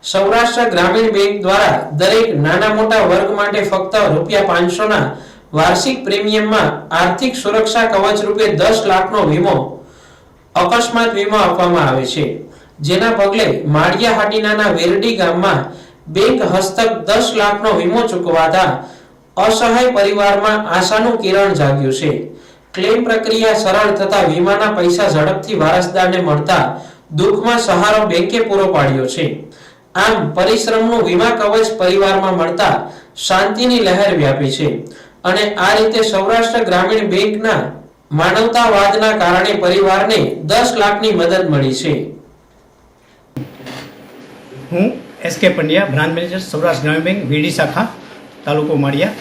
સૌરાષ્ટ્ર ગ્રામીણ બેંક દ્વારા દરેક નાના મોટા વર્ગ માટે ફક્ત ₹500 ના વાર્ષિક પ્રીમિયમમાં આર્થિક સુરક્ષા કવચ ₹10 લાખનો વીમો અકસ્માત વીમો આપવામાં આવે છે, જેના પગલે માળિયા હાટીનાના વેરડી ગામમાં બેંક હસ્તક 10 લાખનો વીમો ચૂકવાતા અસહાય પરિવારમાં આશાનું કિરણ જાગ્યું છે। ક્લેમ પ્રક્રિયા સરળ થતા વીમાના પૈસા ઝડપથી વારસદારને મળતા દુઃખમાં સહારો બેંકે પૂરો પાડ્યો છે। આમ પરિશ્રમનું વીમા કવચ પરિવારમાં મળતા શાંતિની લહેર વ્યાપી છે અને આ રીતે સૌરાષ્ટ્ર ગ્રામીણ બેંકના માનવતાવાદના કારણે પરિવારને 10 લાખની મદદ મળી છે। હું SK Pandya, branch manager, Saurashtra ગ્રામીણ બેંક વીડી શાખા, તાલુકો માળિયા।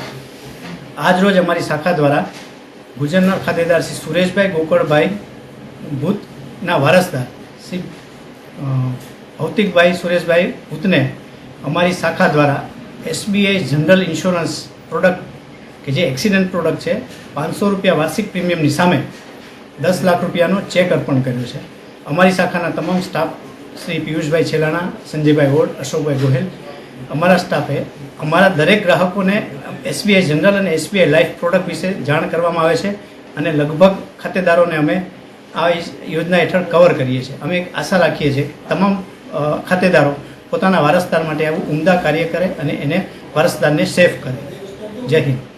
આજ રોજ અમારી શાખા દ્વારા ગુજરનાર ખાતેદાર શ્રી સુરેશભાઈ ગોકળભાઈ ભૂતના વારસદાર શ્રી ભૌતિકભાઈ સુરેશભાઈ ભૂતને અમારી શાખા દ્વારા એસબીઆઈ જનરલ ઇન્સ્યોરન્સ પ્રોડક્ટ કે જે એક્સિડન્ટ પ્રોડક્ટ છે, ₹500 વાર્ષિક પ્રીમિયમની સામે 10 લાખ રૂપિયાનો ચેક અર્પણ કર્યો છે। અમારી શાખાના તમામ સ્ટાફ શ્રી પિયુષભાઈ છેલાણા, સંજયભાઈ ઓડ, અશોકભાઈ ગોહેલ, અમારા સ્ટાફે અમારા દરેક ગ્રાહકોને એસબીઆઈ જનરલ અને એસબીઆઈ લાઈફ પ્રોડક્ટ વિશે જાણ કરવામાં આવે છે અને લગભગ ખાતેદારોને અમે આ યોજના હેઠળ કવર કરીએ છીએ। અમે એક આશા રાખીએ છીએ કે તમામ ખાતેદારો પોતાના વારસદાર માટે આવું ઉમદા કાર્ય કરે અને એને વારસદારને સેફ કરે। જય હિન્દ।